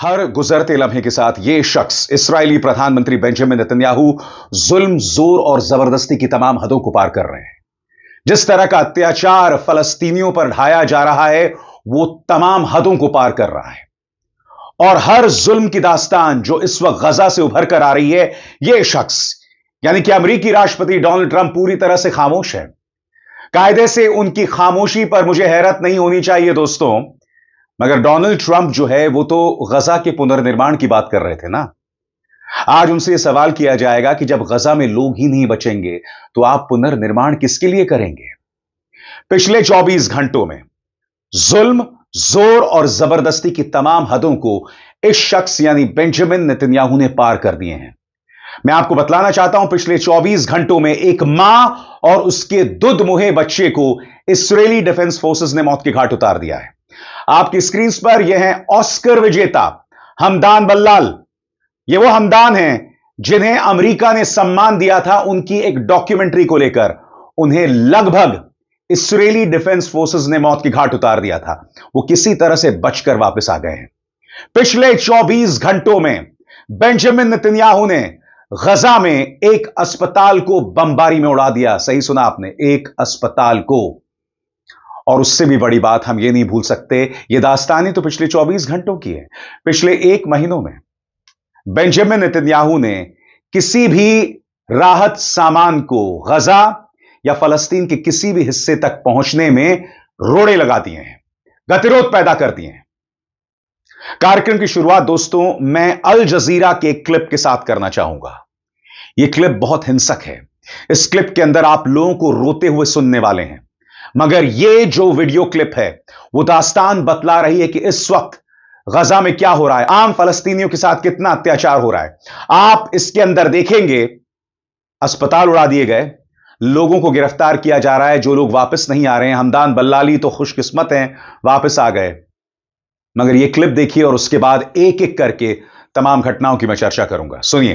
हर गुजरते लम्हे के साथ यह शख्स इस्राएली प्रधानमंत्री बेंजामिन नेतन्याहू जुल्म, जोर और जबरदस्ती की तमाम हदों को पार कर रहे हैं। जिस तरह का अत्याचार फलस्तीनियों पर ढाया जा रहा है, वो तमाम हदों को पार कर रहा है। और हर जुल्म की दास्तान जो इस वक्त गजा से उभर कर आ रही है, यह शख्स यानी कि अमेरिकी राष्ट्रपति डोनाल्ड ट्रंप पूरी तरह से खामोश है। कायदे से उनकी खामोशी पर मुझे हैरत नहीं होनी चाहिए दोस्तों, मगर डोनाल्ड ट्रंप जो है वो तो गजा के पुनर्निर्माण की बात कर रहे थे ना। आज उनसे यह सवाल किया जाएगा कि जब गजा में लोग ही नहीं बचेंगे तो आप पुनर्निर्माण किसके लिए करेंगे। पिछले 24 घंटों में जुल्म, जोर और जबरदस्ती की तमाम हदों को इस शख्स यानी बेंजामिन नेतन्याहू ने पार कर दिए हैं। मैं आपको बतलाना चाहता हूं, पिछले 24 घंटों में एक मां और उसके दुधमुहे बच्चे को इस्राएली डिफेंस फोर्सेस ने मौत के घाट उतार दिया है। आपकी स्क्रीन पर यह है ऑस्कर विजेता हमदान बल्लाल। ये वो हमदान हैं जिन्हें अमेरिका ने सम्मान दिया था उनकी एक डॉक्यूमेंट्री को लेकर। उन्हें लगभग इस्राएली डिफेंस फोर्सेस ने मौत के घाट उतार दिया था। वो किसी तरह से बचकर वापस आ गए हैं। पिछले 24 घंटों में बेंजामिन नेतन्याहू ने गजा में एक अस्पताल को बमबारी में उड़ा दिया। सही सुना आपने, एक अस्पताल को। और उससे भी बड़ी बात हम ये नहीं भूल सकते, ये दास्तानी तो पिछले 24 घंटों की है। पिछले 1 महीनों में बेंजामिन नेतन्याहू ने किसी भी राहत सामान को गजा या फलस्तीन के किसी भी हिस्से तक पहुंचने में रोड़े लगा दिए हैं, गतिरोध पैदा कर दिए हैं। कार्यक्रम की शुरुआत दोस्तों मैं अल जजीरा के क्लिप के साथ करना चाहूंगा। यह क्लिप बहुत हिंसक है। इस क्लिप के अंदर आप लोगों को रोते हुए सुनने वाले हैं, मगर यह जो वीडियो क्लिप है वो दास्तान बतला रही है कि इस वक्त गजा में क्या हो रहा है, आम फलस्तीनियों के साथ कितना अत्याचार हो रहा है। आप इसके अंदर देखेंगे अस्पताल उड़ा दिए गए, लोगों को गिरफ्तार किया जा रहा है, जो लोग वापस नहीं आ रहे हैं। हमदान बल्लाली तो खुशकिस्मत हैं, वापस आ गए। मगर यह क्लिप देखिए और उसके बाद एक एक करके तमाम घटनाओं की मैं चर्चा करूंगा। सुनिए।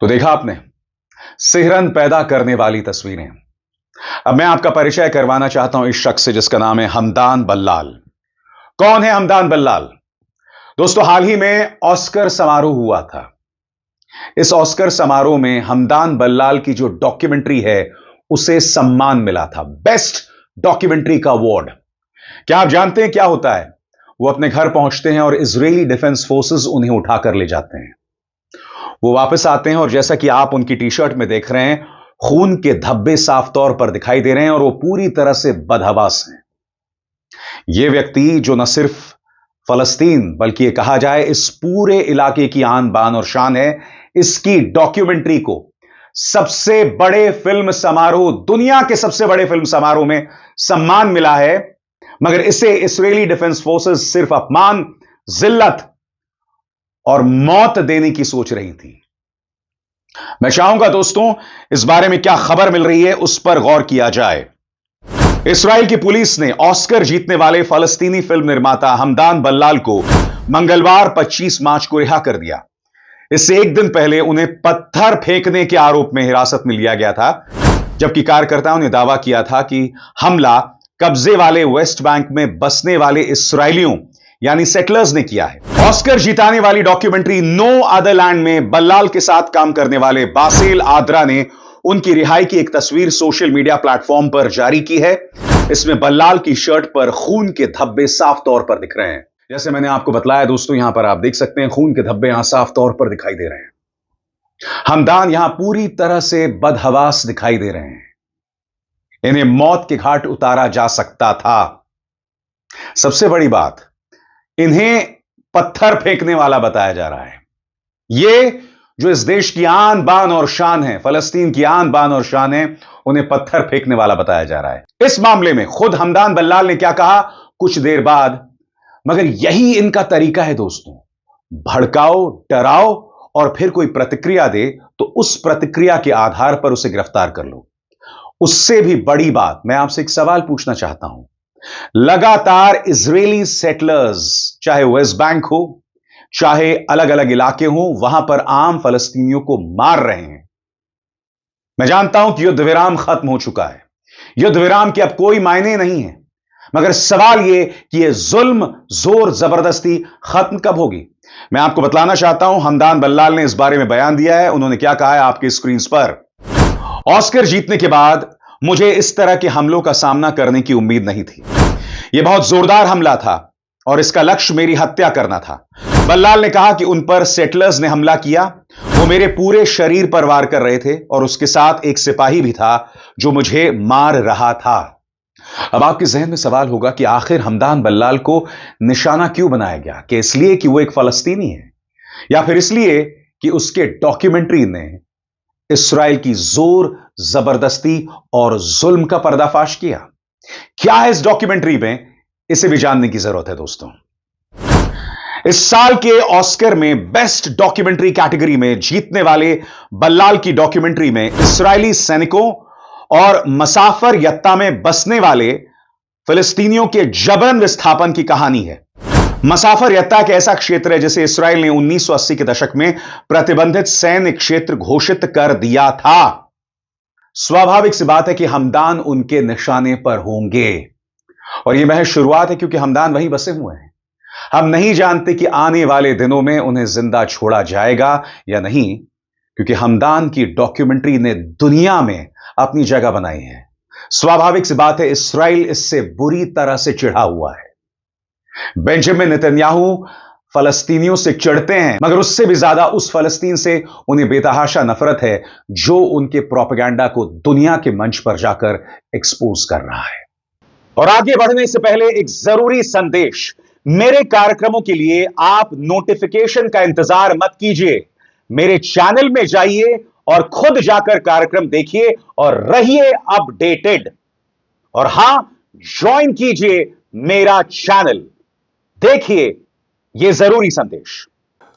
तो देखा आपने सिहरन पैदा करने वाली तस्वीरें। अब मैं आपका परिचय करवाना चाहता हूं इस शख्स से जिसका नाम है हमदान बल्लाल। कौन है हमदान बल्लाल? दोस्तों हाल ही में ऑस्कर समारोह हुआ था। इस ऑस्कर समारोह में हमदान बल्लाल की जो डॉक्यूमेंट्री है उसे सम्मान मिला था, बेस्ट डॉक्यूमेंट्री का अवार्ड। क्या आप जानते हैं क्या होता है? वो अपने घर पहुंचते हैं और इजरायली डिफेंस फोर्सेस उन्हें उठाकर ले जाते हैं। वो वापस आते हैं और जैसा कि आप उनकी टी शर्ट में देख रहे हैं, खून के धब्बे साफ तौर पर दिखाई दे रहे हैं और वो पूरी तरह से बदहवास हैं। ये व्यक्ति जो न सिर्फ फलस्तीन बल्कि ये कहा जाए इस पूरे इलाके की आन बान और शान है, इसकी डॉक्यूमेंट्री को सबसे बड़े फिल्म समारोह, दुनिया के सबसे बड़े फिल्म समारोह में सम्मान मिला है, मगर इसे इस्राएली डिफेंस फोर्सेस सिर्फ अपमान, जिल्लत और मौत देने की सोच रही थी। मैं चाहूंगा दोस्तों इस बारे में क्या खबर मिल रही है उस पर गौर किया जाए। इस्राएल की पुलिस ने ऑस्कर जीतने वाले फलस्तीनी फिल्म निर्माता हमदान बल्लाल को मंगलवार 25 मार्च को रिहा कर दिया। इससे एक दिन पहले उन्हें पत्थर फेंकने के आरोप में हिरासत में लिया गया था, जबकि कार्यकर्ताओं ने दावा किया था कि हमला कब्जे वाले वेस्ट बैंक में बसने वाले इस्राएलियों यानी सेटलर्स ने किया है। ऑस्कर जिताने वाली डॉक्यूमेंट्री नो अदर लैंड में बल्लाल के साथ काम करने वाले बासेल आद्रा ने उनकी रिहाई की एक तस्वीर सोशल मीडिया प्लेटफॉर्म पर जारी की है। इसमें बल्लाल की शर्ट पर खून के धब्बे साफ तौर पर दिख रहे हैं। जैसे मैंने आपको बतलाया दोस्तों, यहां पर आप देख सकते हैं खून के धब्बे यहां साफ तौर पर दिखाई दे रहे हैं। हमदान यहां पूरी तरह से बदहवास दिखाई दे रहे हैं। इन्हें मौत के घाट उतारा जा सकता था। सबसे बड़ी बात, इन्हें पत्थर फेंकने वाला बताया जा रहा है। ये जो इस देश की आन बान और शान है, फलस्तीन की आन बान और शान है, उन्हें पत्थर फेंकने वाला बताया जा रहा है। इस मामले में खुद हमदान बल्लाल ने क्या कहा कुछ देर बाद, मगर यही इनका तरीका है दोस्तों, भड़काओ, डराओ और फिर कोई प्रतिक्रिया दे तो उस प्रतिक्रिया के आधार पर उसे गिरफ्तार कर लो। उससे भी बड़ी बात, मैं आपसे एक सवाल पूछना चाहता हूं। लगातार इजरायली सेटलर्स, चाहे वेस्ट बैंक हो, चाहे अलग अलग इलाके हों, वहां पर आम फलस्तीनियों को मार रहे हैं। मैं जानता हूं कि युद्ध विराम खत्म हो चुका है, युद्ध विराम के अब कोई मायने नहीं है, मगर सवाल यह कि यह जुल्म, जोर जबरदस्ती खत्म कब होगी? मैं आपको बतलाना चाहता हूं, हमदान बल्लाल ने इस बारे में बयान दिया है। उन्होंने क्या कहा है आपकी स्क्रीन पर। ऑस्कर जीतने के बाद मुझे इस तरह के हमलों का सामना करने की उम्मीद नहीं थी। यह बहुत जोरदार हमला था और इसका लक्ष्य मेरी हत्या करना था। बल्लाल ने कहा कि उन पर सेटलर्स ने हमला किया, वो मेरे पूरे शरीर पर वार कर रहे थे और उसके साथ एक सिपाही भी था जो मुझे मार रहा था। अब आपके जहन में सवाल होगा कि आखिर हमदान बल्लाल को निशाना क्यों बनाया गया? कि इसलिए कि वो एक फलस्तीनी है, या फिर इसलिए कि उसके डॉक्यूमेंट्री ने इस्राएल की जोर, जबरदस्ती और जुल्म का पर्दाफाश किया? क्या है इस डॉक्यूमेंट्री में, इसे भी जानने की जरूरत है दोस्तों। इस साल के ऑस्कर में बेस्ट डॉक्यूमेंट्री कैटेगरी में जीतने वाले बल्लाल की डॉक्यूमेंट्री में इस्राएली सैनिकों और मसाफर यत्ता में बसने वाले फिलिस्तीनियों के जबरन विस्थापन की कहानी है। मसाफर यत्ता एक ऐसा क्षेत्र है जिसे इस्राएल ने 1980 के दशक में प्रतिबंधित सैन्य क्षेत्र घोषित कर दिया था। स्वाभाविक सी बात है कि हमदान उनके निशाने पर होंगे और यह महज शुरुआत है, क्योंकि हमदान वहीं बसे हुए हैं। हम नहीं जानते कि आने वाले दिनों में उन्हें जिंदा छोड़ा जाएगा या नहीं, क्योंकि हमदान की डॉक्यूमेंट्री ने दुनिया में अपनी जगह बनाई है। स्वाभाविक सी बात है, इस्राएल इससे बुरी तरह से चिढ़ा हुआ है। बेंजामिन नेतन्याहू फलस्तीनियों से चिढ़ते हैं, मगर उससे भी ज्यादा उस फलस्तीन से उन्हें बेतहाशा नफरत है जो उनके प्रोपेगेंडा को दुनिया के मंच पर जाकर एक्सपोज कर रहा है। और आगे बढ़ने से पहले एक जरूरी संदेश, मेरे कार्यक्रमों के लिए आप नोटिफिकेशन का इंतजार मत कीजिए। मेरे चैनल में जाइए और खुद जाकर कार्यक्रम देखिए और रहिए अपडेटेड। और हां, ज्वाइन कीजिए मेरा चैनल। देखिए यह जरूरी संदेश।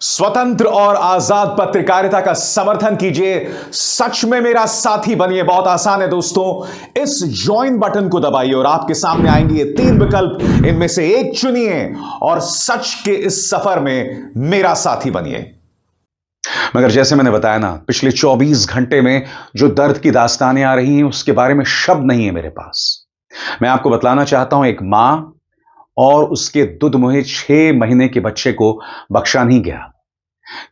स्वतंत्र और आजाद पत्रकारिता का समर्थन कीजिए, सच में मेरा साथी बनिए। बहुत आसान है दोस्तों, इस ज्वाइन बटन को दबाइए और आपके सामने आएंगे ये 3 विकल्प, इनमें से एक चुनिए और सच के इस सफर में मेरा साथी बनिए। मगर जैसे मैंने बताया ना, पिछले 24 घंटे में जो दर्द की दास्तानें आ रही हैं उसके बारे में शब्द नहीं है मेरे पास। मैं आपको बतलाना चाहता हूं, एक मां और उसके दुधमुहे 6 महीने के बच्चे को बख्शा नहीं गया।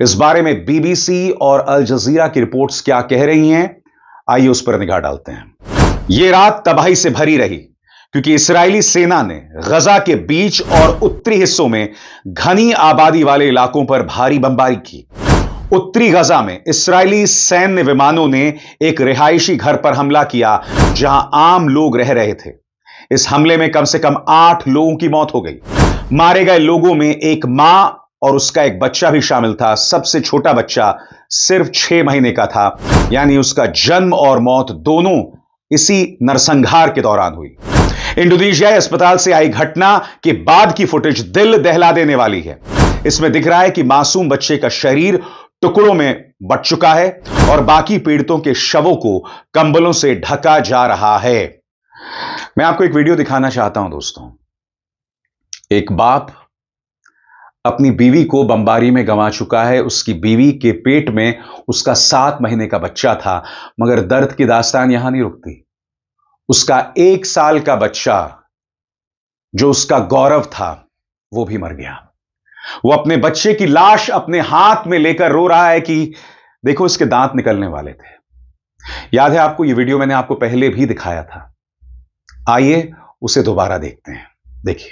इस बारे में बीबीसी और अल जजीरा की रिपोर्ट्स क्या कह रही हैं, आइए उस पर निगाह डालते हैं। यह रात तबाही से भरी रही क्योंकि इस्राएली सेना ने गजा के बीच और उत्तरी हिस्सों में घनी आबादी वाले इलाकों पर भारी बमबारी की। उत्तरी गजा में इस्राएली सैन्य विमानों ने एक रिहायशी घर पर हमला किया जहां आम लोग रह रहे थे। इस हमले में कम से कम 8 लोगों की मौत हो गई। मारे गए लोगों में एक मां और उसका एक बच्चा भी शामिल था। सबसे छोटा बच्चा सिर्फ 6 महीने का था, यानी उसका जन्म और मौत दोनों इसी नरसंहार के दौरान हुई। इंडोनेशियाई अस्पताल से आई घटना के बाद की फुटेज दिल दहला देने वाली है। इसमें दिख रहा है कि मासूम बच्चे का शरीर टुकड़ों में बंट चुका है और बाकी पीड़ितों के शवों को कंबलों से ढका जा रहा है। मैं आपको एक वीडियो दिखाना चाहता हूं दोस्तों। एक बाप अपनी बीवी को बमबारी में गंवा चुका है। उसकी बीवी के पेट में उसका 7 महीने का बच्चा था, मगर दर्द की दास्तान यहां नहीं रुकती। उसका 1 साल का बच्चा जो उसका गौरव था वो भी मर गया। वो अपने बच्चे की लाश अपने हाथ में लेकर रो रहा है कि देखो इसके दांत निकलने वाले थे। याद है आपको, ये वीडियो मैंने आपको पहले भी दिखाया था। आइए उसे दोबारा देखते हैं। देखिए।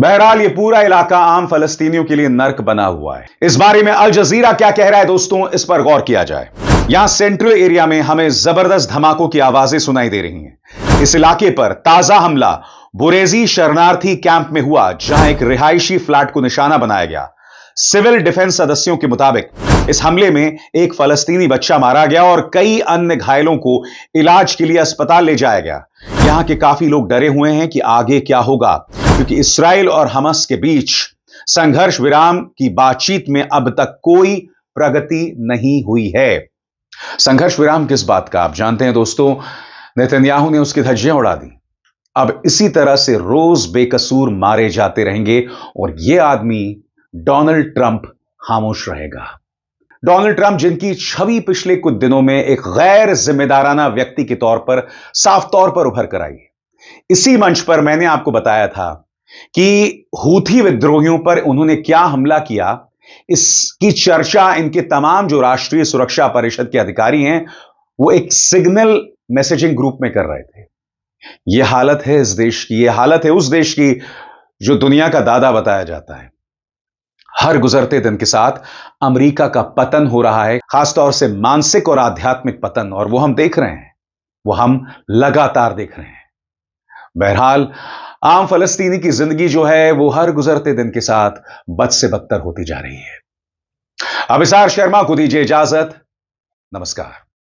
बहरहाल ये पूरा इलाका आम फलस्तीनियों के लिए नर्क बना हुआ है। इस बारे में अल जजीरा क्या कह रहा है दोस्तों, इस पर गौर किया जाए। यहां सेंट्रल एरिया में हमें जबरदस्त धमाकों की आवाजें सुनाई दे रही हैं। इस इलाके पर ताजा हमला बुरेजी शरणार्थी कैंप में हुआ, जहां एक रिहायशी फ्लैट को निशाना बनाया गया। सिविल डिफेंस सदस्यों के मुताबिक इस हमले में एक फलस्तीनी बच्चा मारा गया और कई अन्य घायलों को इलाज के लिए अस्पताल ले जाया गया। यहां के काफी लोग डरे हुए हैं कि आगे क्या होगा, क्योंकि इसराइल और हमास के बीच संघर्ष विराम की बातचीत में अब तक कोई प्रगति नहीं हुई है। संघर्ष विराम किस बात का आप जानते हैं दोस्तों, नेतन्याहू ने उसकी धज्जियां उड़ा दी। अब इसी तरह से रोज बेकसूर मारे जाते रहेंगे और यह आदमी डोनाल्ड ट्रंप खामोश रहेगा। डोनाल्ड ट्रंप जिनकी छवि पिछले कुछ दिनों में एक गैर जिम्मेदाराना व्यक्ति के तौर पर साफ तौर पर उभर कर आई। इसी मंच पर मैंने आपको बताया था कि हूथी विद्रोहियों पर उन्होंने क्या हमला किया, इसकी चर्चा इनके तमाम जो राष्ट्रीय सुरक्षा परिषद के अधिकारी हैं वो एक सिग्नल मैसेजिंग ग्रुप में कर रहे थे। यह हालत है इस देश की, यह हालत है उस देश की जो दुनिया का दादा बताया जाता है। हर गुजरते दिन के साथ अमेरिका का पतन हो रहा है, खासतौर से मानसिक और आध्यात्मिक पतन, और वो हम देख रहे हैं, वो हम लगातार देख रहे हैं। बहरहाल आम फलस्तीनी की जिंदगी जो है वो हर गुजरते दिन के साथ बद से बदतर होती जा रही है। अभिसार शर्मा को दीजिए इजाजत। नमस्कार।